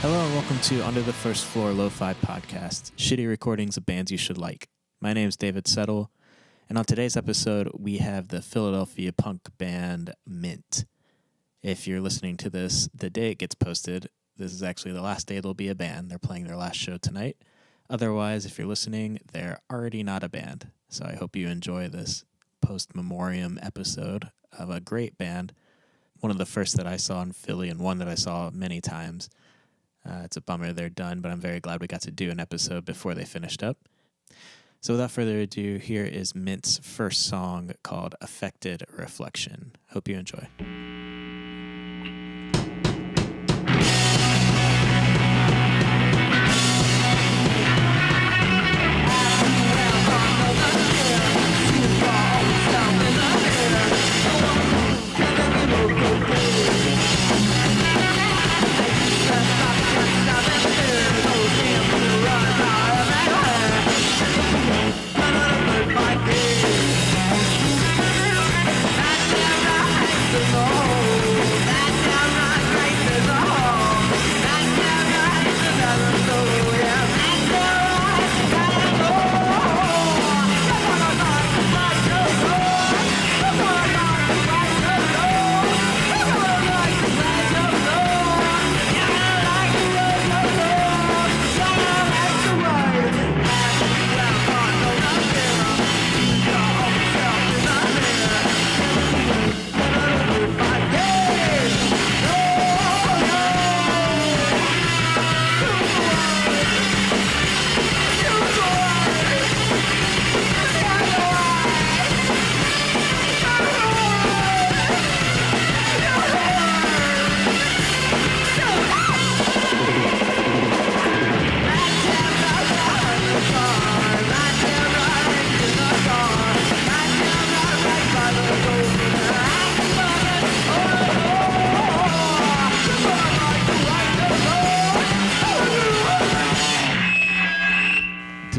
Hello and welcome to Under the First Floor Lo-Fi Podcast, shitty recordings of bands you should like. My name is David Settle, and on today's episode, we have the Philadelphia punk band Mint. If you're listening to this the day it gets posted, this is actually the last day they'll be a band. They're playing their last show tonight. Otherwise, if you're listening, they're already not a band. So I hope you enjoy this post-memoriam episode of a great band. One of the first that I saw in Philly and one that I saw many times. It's a bummer they're done, but I'm very glad we got to do an episode before they finished up. So without further ado, here is Mint's first song called Affected Reflection. Hope you enjoy.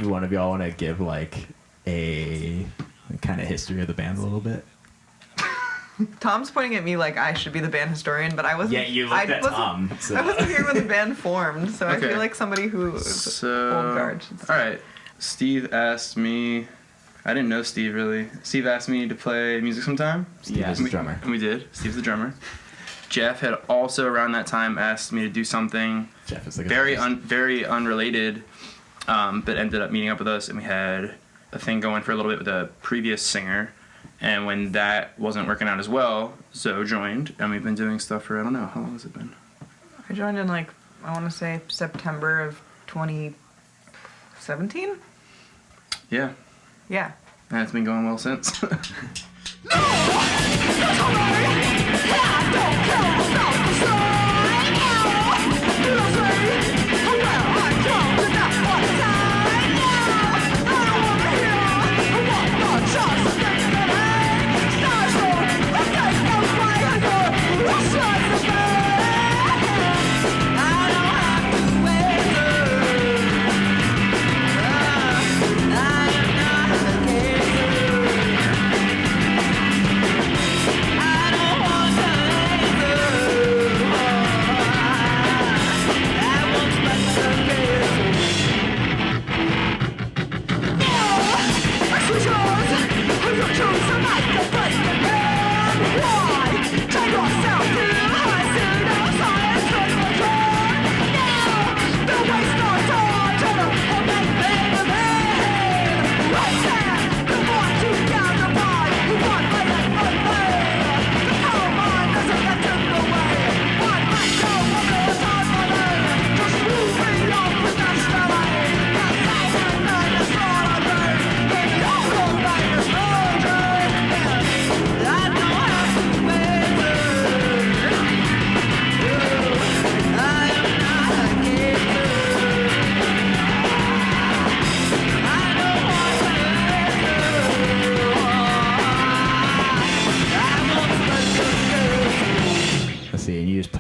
One of y'all want to give like a kind of history of the band a little bit? Tom's pointing at me like I should be the band historian, but I wasn't. Yeah, you looked at Tom. So. I wasn't here when the band formed, so okay. I feel like somebody who old guard. All right, Steve asked me. I didn't know Steve really. Steve asked me to play music sometime. Steve is the drummer. And we did. Steve's the drummer. Jeff had also around that time asked me to do something Jeff is like very unrelated. But ended up meeting up with us, and we had a thing going for a little bit with the previous singer. And when that wasn't working out as well, Zoe joined, and we've been doing stuff for, I don't know, how long has it been? I joined in, I want to say September of 2017? Yeah. Yeah. And it's been going well since.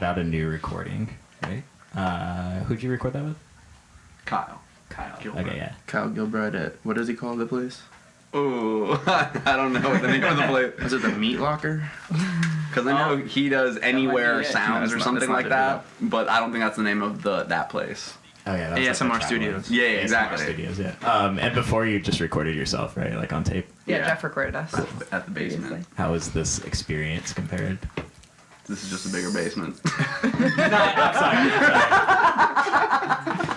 Out a new recording, right? Who'd you record that with? Kyle. Gilbride. Okay, yeah. Kyle Gilbride at, what does he call the place? Ooh, I don't know what the name of the place. Is it the Meat Locker? Because I know he does Anywhere Sounds No, or it's something not like that, but I don't think that's the name of that place. Oh yeah, that's ASMR like the Studios. Yeah, ASMR exactly. Studios, yeah. And before you just recorded yourself, right? Like on tape. Yeah, Yeah. Jeff recorded us. At the basement. How was this experience compared? This is just a bigger basement.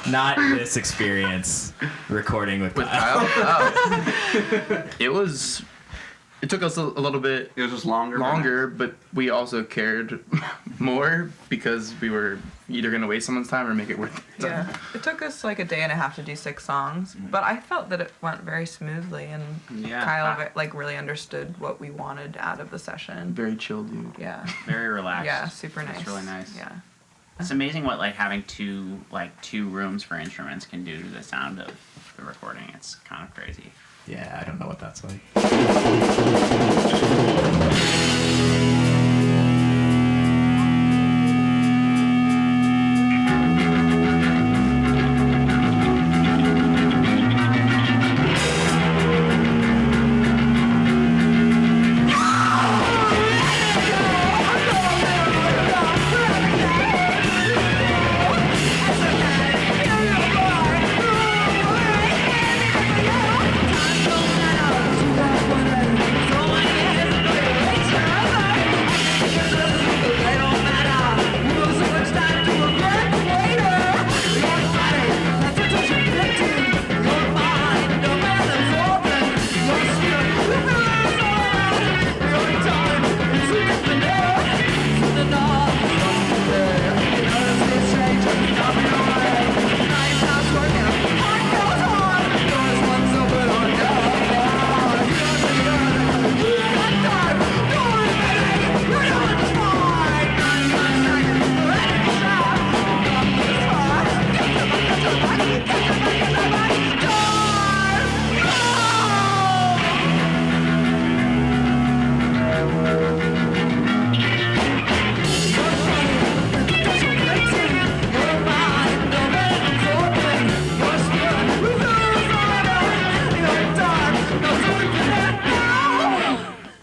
Not this experience recording with Kyle? Oh. It took us a little bit It was just longer. but we also cared more because we were either going to waste someone's time or make it worth it. Yeah, it took us like a day and a half to do 6 songs, but I felt that it went very smoothly, and Kyle like really understood what we wanted out of the session. Very chill dude. Yeah. Very relaxed. Yeah, super nice. It's really nice. Yeah. It's amazing what like having two rooms for instruments can do to the sound of the recording. It's kind of crazy. Yeah, I don't know what that's like.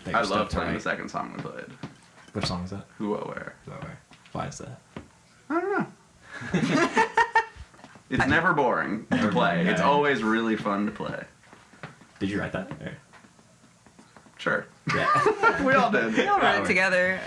I love playing the second song we played. Which song is that? Who, What, Where. Why is that? I don't know. It's never boring to play. It's always really fun to play. Did you write that? Or? Sure. Yeah. We all did. We all wrote it together.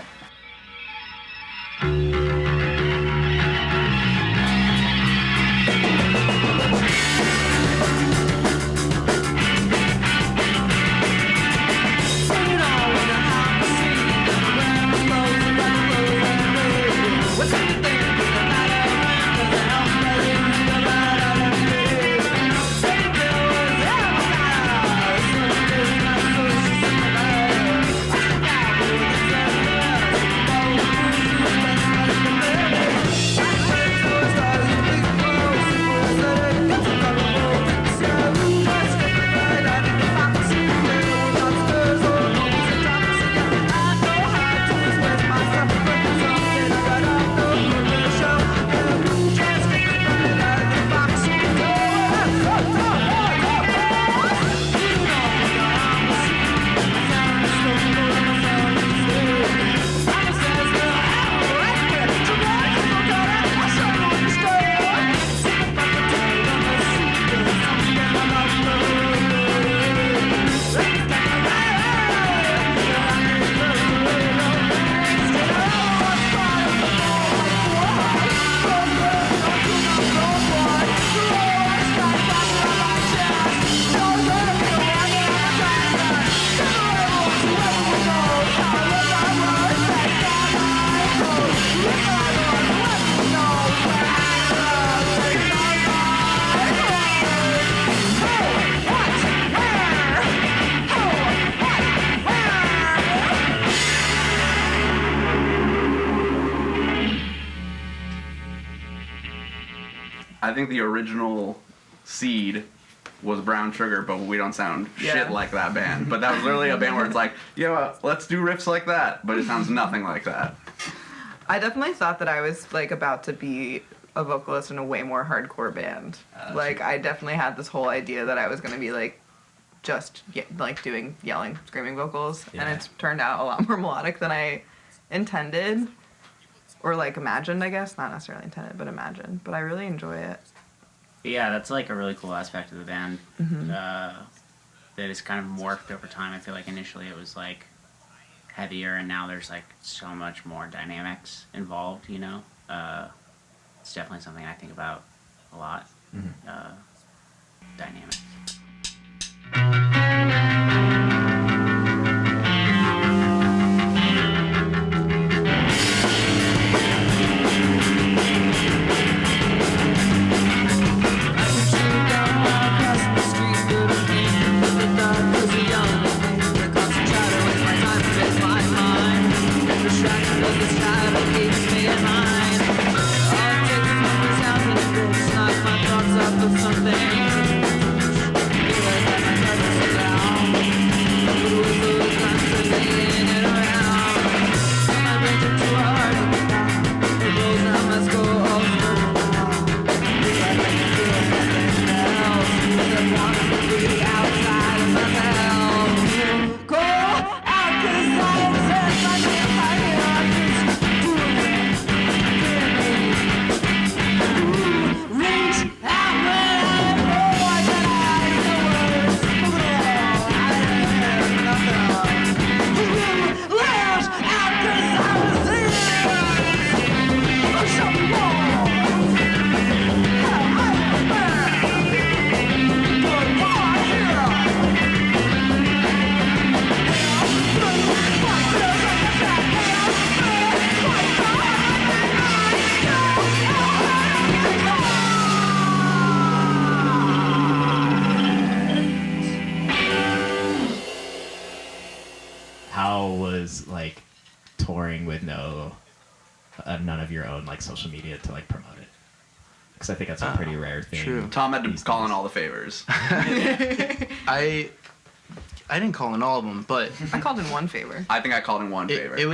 I think the original seed was Brown Sugar, but we don't sound shit like that band. But that was literally a band where it's like, let's do riffs like that, but it sounds nothing like that. I definitely thought that I was like about to be a vocalist in a way more hardcore band. Like I definitely had this whole idea that I was going to be like just like doing yelling, screaming vocals, Yeah. and it's turned out a lot more melodic than I intended, or like imagined, I guess. Not necessarily intended, but imagined. But I really enjoy it. Yeah, that's like a really cool aspect of the band that has kind of morphed over time. I feel like initially it was like heavier, and now there's like so much more dynamics involved. You know, it's definitely something I think about a lot. Dynamics. How was like touring with none of your own like social media to like promote it? Because I think that's a pretty rare thing. True. Tom had to these call in days. all the favors. I didn't call in all of them, but I called in one favor. I think I called in one favor. it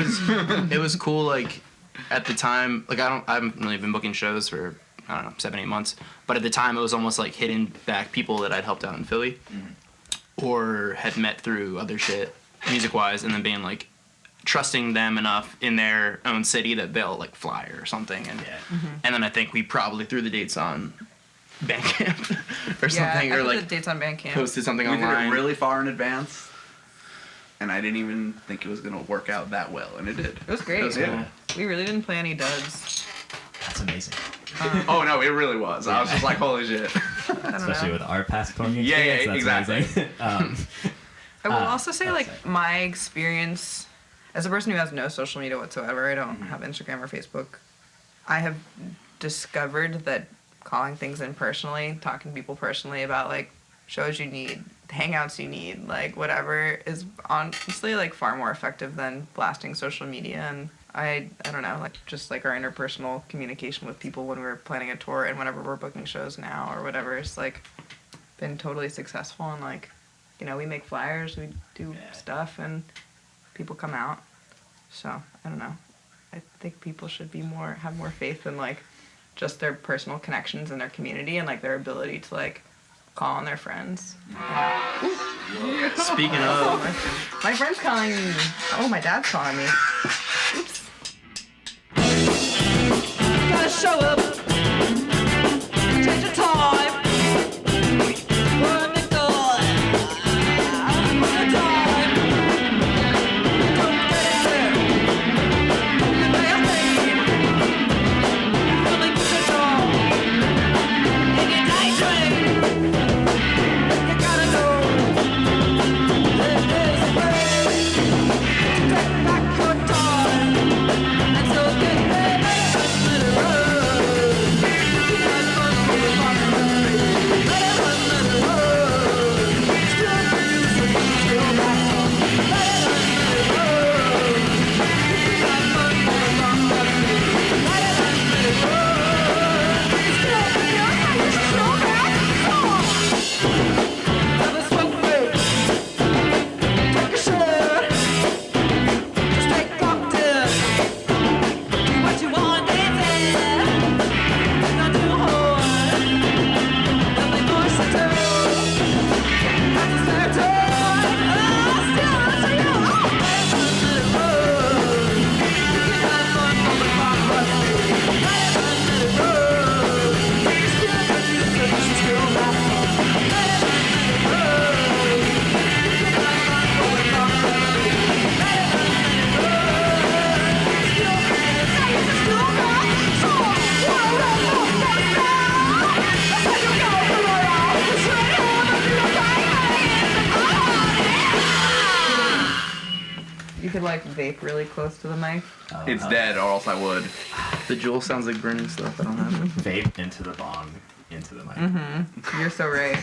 was cool. Like at the time, like I haven't really been booking shows for I don't know 7-8 months, but at the time it was almost like hitting back people that I'd helped out in Philly, or had met through other shit music wise, and then being like trusting them enough in their own city that they'll like fly or something, and and then I think we probably threw the dates on Bandcamp or something, I or put like the dates on Bandcamp. posted something we did online. it really far in advance, and I didn't even think it was going to work out that well, and it did. It was great. It was good. We really didn't play any duds. That's amazing. Oh no, it really was. I was just like, holy shit. I don't Especially know. with our past touring Yeah, experience. That's exactly. amazing. I will also say, that's like, it. my experience as a person who has no social media whatsoever, I don't have Instagram or Facebook. I have discovered that calling things in personally, talking to people personally about, like, shows you need, hangouts you need, like, whatever, is honestly, like, far more effective than blasting social media. And I don't know, like, just, like, our interpersonal communication with people when we're planning a tour and whenever we're booking shows now or whatever, it's, like, been totally successful. And, like, you know, we make flyers, we do stuff, and people come out. So, I don't know. I think people should have more faith in, like, just their personal connections in their community and, like, their ability to, like, call on their friends. Speaking of, My friend's calling me. Oh, my dad's calling me. Oops. Gotta show up. Take your time. For a nickel. For a dime. Don't get it. You pay a fee. Feeling control. In your daydream. You gotta know. There is a way to take back your time. And so get ready. like vape really close to the mic? It's dead, or else I would. The Juul sounds like burning stuff. I don't have it. Vape into the bong, into the mic. You're so right.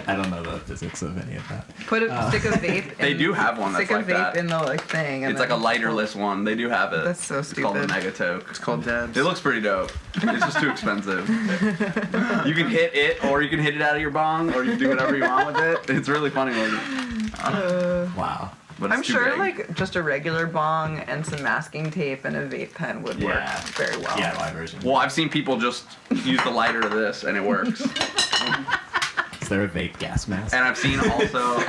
I don't know the physics of any of that. Put a stick of vape. They do have one that's stick like of vape that. in the like thing. And It's like a lighterless one. They do have it. That's so It's called the stupid. Megatoke. It's called dabs. It looks pretty dope. It's just too expensive. You can hit it, or you can hit it out of your bong, or you can do whatever you want with it. It's really funny looking. Wow. But it's I'm too sure big. like just a regular bong and some masking tape and a vape pen would work very well. DIY version. Well, I've seen people just use the lighter to this, and it works. Is there a vape gas mask? And I've seen also,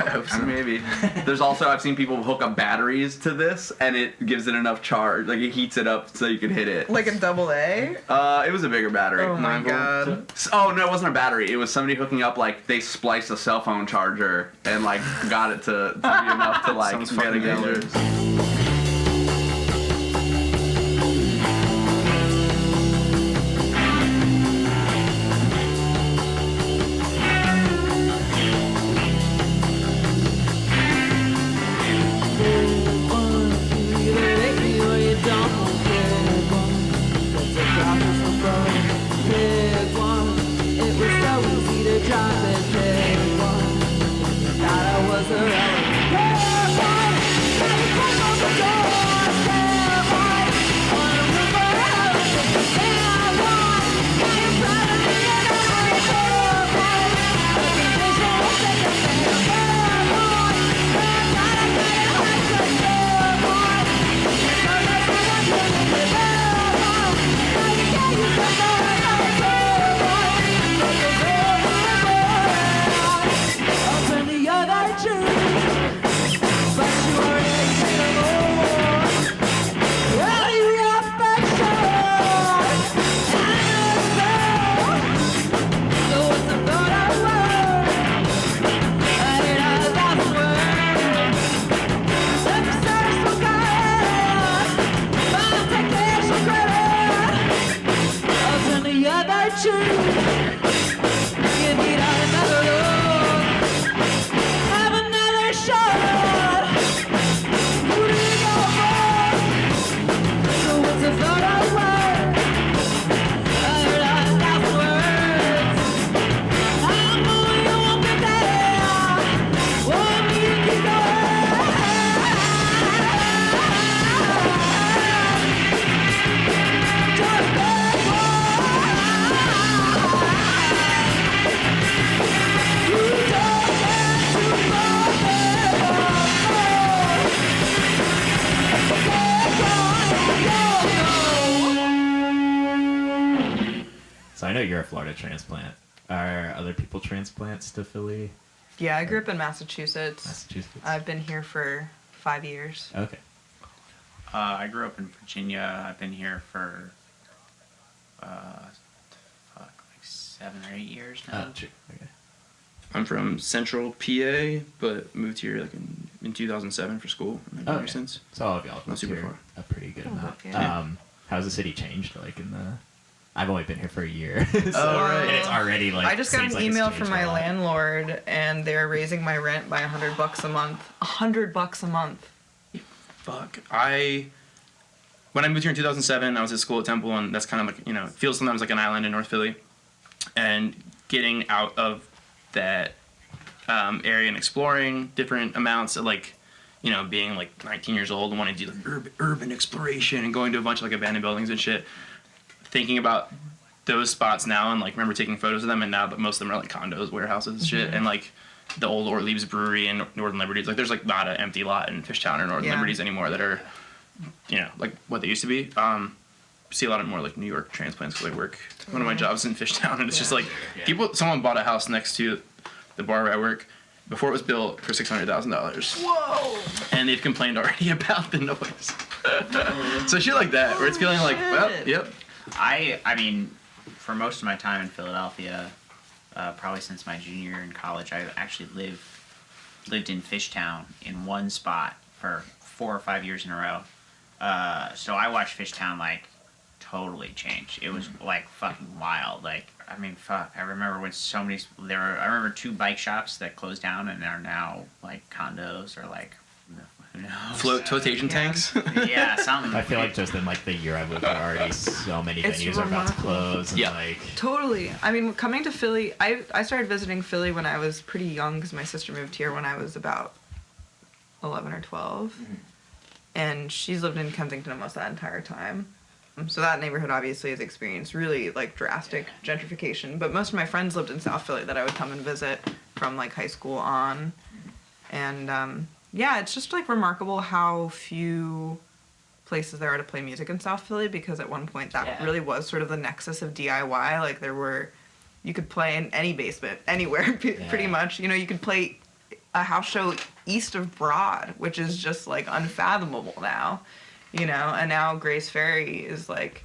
maybe, I've seen people hook up batteries to this, and it gives it enough charge. Like, it heats it up so you can hit it. Like a AA? It was a bigger battery. Oh my 9 volt. god. Oh, no, it wasn't a battery. It was somebody hooking up, like, they spliced a cell phone charger and, like, got it to be enough to, like, Sounds get fucking together. dangerous. So I know you're a Florida transplant. Are other people transplants to Philly, Yeah, I grew up in Massachusetts. Massachusetts? I've been here for 5 years. Okay. I grew up in Virginia. I've been here for like 7 or 8 years now. Oh, true. Okay. I'm from Central PA, but moved here like in 2007 for school. And been here Okay. since. So all of y'all Not moved super here far. a pretty good amount. yeah. How's the city changed? Like in the, I've only been here for a year, so, right. and it's already like. I just got seems an like it's email changed from a my lot. landlord, and they're raising my rent by $100 a month. $100 a month. Fuck. When I moved here in 2007, I was at school at Temple, and that's kind of like, it feels sometimes like an island in North Philly. And getting out of that area and exploring different amounts of like, being like 19 years old and wanting to do like urban exploration and going to a bunch of like abandoned buildings and shit. Thinking about those spots now and like remember taking photos of them, and now but most of them are like condos, warehouses and shit, and like the old Orleans Brewery and Northern Liberties. Like there's like not an empty lot in Fishtown or Northern Yeah. Liberties anymore that are, like what they used to be. See a lot of more like New York transplants because I work. One of my jobs in Fishtown, and it's just like someone bought a house next to the bar where I work before it was built for $600,000. Whoa! And they've complained already about the noise. So shit like that, where it's feeling like, well, yep. I mean, for most of my time in Philadelphia, probably since my junior year in college, I actually lived in Fishtown in one spot for 4 or 5 years in a row. So I watched Fishtown like totally change. It was like fucking wild. Like, I mean, fuck. I remember when I remember 2 bike shops that closed down and are now like condos or like Who knows? flotation tanks. Yeah, something. I feel like just in like the year I moved, there are already so many It's venues are about to remarkable. close. And Yeah. like, Totally. I mean, coming to Philly, I started visiting Philly when I was pretty young because my sister moved here when I was about 11 or 12. And she's lived in Kensington almost that entire time. So that neighborhood obviously has experienced really like drastic gentrification. But most of my friends lived in South Philly that I would come and visit from like high school on. And yeah, it's just like remarkable how few places there are to play music in South Philly because at one point that really was sort of the nexus of DIY. Like you could play in any basement, anywhere pretty much. You know, you could play a house show east of Broad, which is just like unfathomable now. You know, and now Grace Ferry is like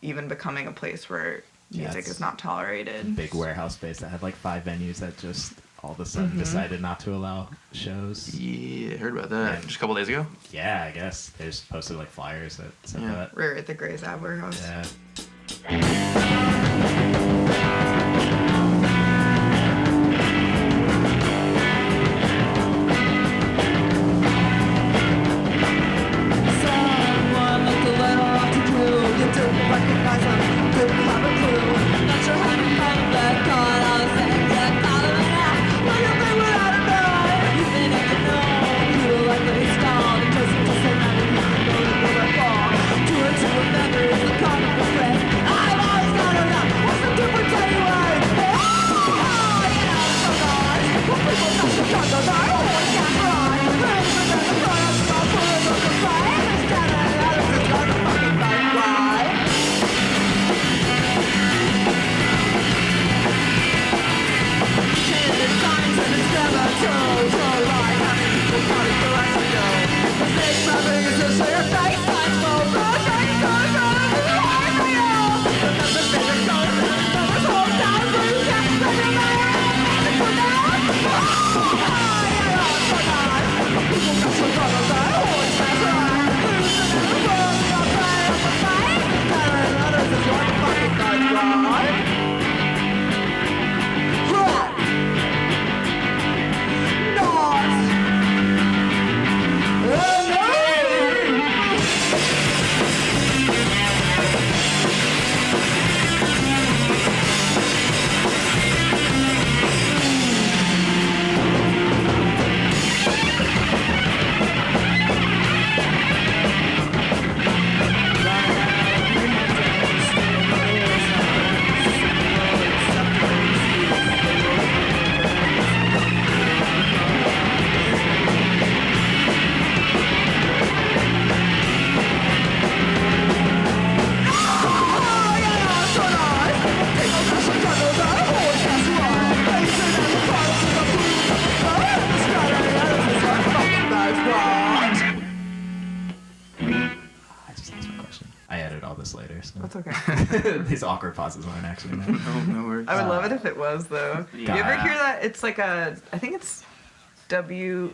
even becoming a place where music is not tolerated. big warehouse space that had like 5 venues that just all of a sudden decided not to allow shows. Yeah, I heard about that Yeah. just a couple days ago. Yeah, I guess they just posted like flyers that said Yeah. that. We're at the Gray's Ab Warehouse. Yeah. Someone looked a little off to do. You didn't recognize him, didn't have a clue. Not sure how to find him, but God, I was saying, yeah, call him out. What you think without a know? You think I can know? You were like that he's gone. It doesn't just say that you know that we're like fall. Two and two of memories, the common friend. I've always got to know. What's the difference anyway? Hey, oh, you know, so nice. Well, people know Chicago, they're always got right. Hey, but then the products start pulling up the fire. I just asked my question. I edit all this later, so That's okay. these awkward pauses aren't actually there. No worries. I would love it if it was though. You ever hear that? It's like I think it's WKDU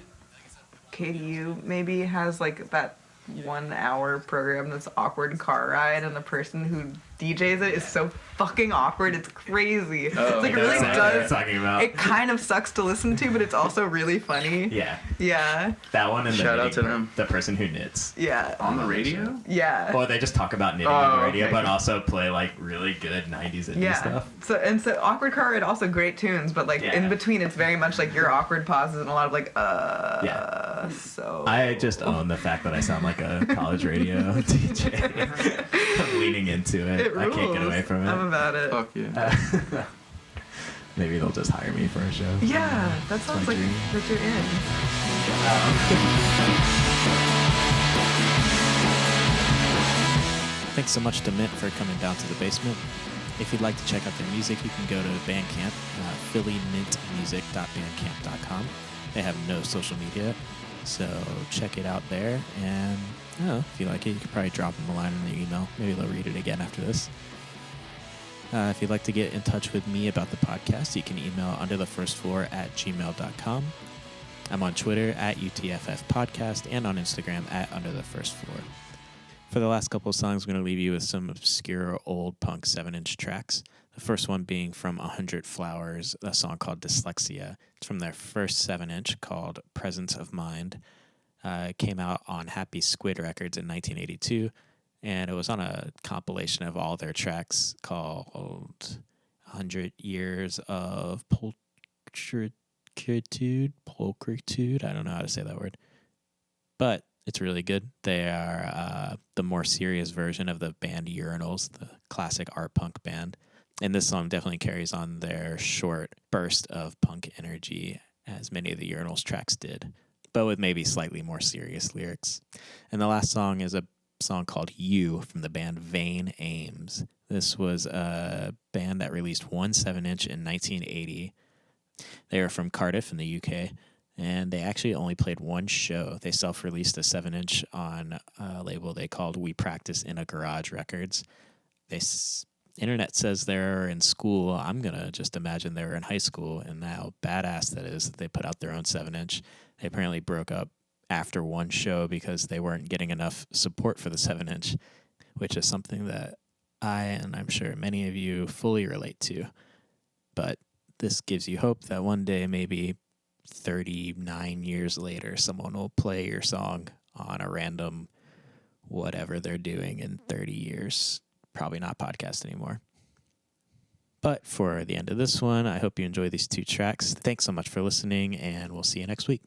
maybe has like that 1 hour program that's awkward car ride, and the person who DJs it is so fucking awkward. It's crazy. It's like it really That's what I'm does. talking about. It kind of sucks to listen to, but it's also really funny. Yeah, Yeah. that one and the Shout out knitting to per- them. the person who knits. Yeah. On the radio? Yeah. Or they just talk about knitting on the radio, okay. but also play like really good 90s indie Yeah. stuff. So awkward car ride also great tunes, but like Yeah. in between it's very much like your awkward pauses and a lot of like Yeah. so I just own the fact that I sound like a college radio DJ. I'm leaning into it. It I can't get rules. away from I'm it. about it. Fuck yeah. Maybe they'll just hire me for a show. Yeah, that sounds my like dream. that you're in. Thanks so much to Mint for coming down to the basement. If you'd like to check out their music, you can go to Bandcamp, phillymintmusic.bandcamp.com. They have no social media, so check it out there. And I don't know, if you like it, you could probably drop them a line in their email. Maybe they'll read it again after this. If you'd like to get in touch with me about the podcast, you can email underthefirstfloor@gmail.com. I'm on Twitter @UTFF Podcast and on Instagram @underthefirstfloor. For the last couple of songs, I'm going to leave you with some obscure old punk 7-inch tracks. The first one being from 100 Flowers, a song called Dyslexia. It's from their first 7-inch called Presence of Mind. Came out on Happy Squid Records in 1982, and it was on a compilation of all their tracks called 100 Years of Pulchritude. I don't know how to say that word. But it's really good. They are the more serious version of the band Urinals, the classic art punk band. And this song definitely carries on their short burst of punk energy, as many of the Urinals tracks did, but with maybe slightly more serious lyrics. And the last song is a song called You from the band Vain Aims. This was a band that released one 7-inch in 1980. They are from Cardiff in the UK, and they actually only played one show. They self-released a 7-inch on a label they called We Practice in a Garage Records. Internet says they're in school. I'm going to just imagine they were in high school, and how badass that is that they put out their own 7-inch. They apparently broke up after one show because they weren't getting enough support for the 7-inch, which is something that I, and I'm sure many of you, fully relate to. But this gives you hope that one day, maybe 39 years later, someone will play your song on a random whatever they're doing in 30 years. Probably not podcast anymore. But for the end of this one, I hope you enjoy these two tracks. Thanks so much for listening, and we'll see you next week.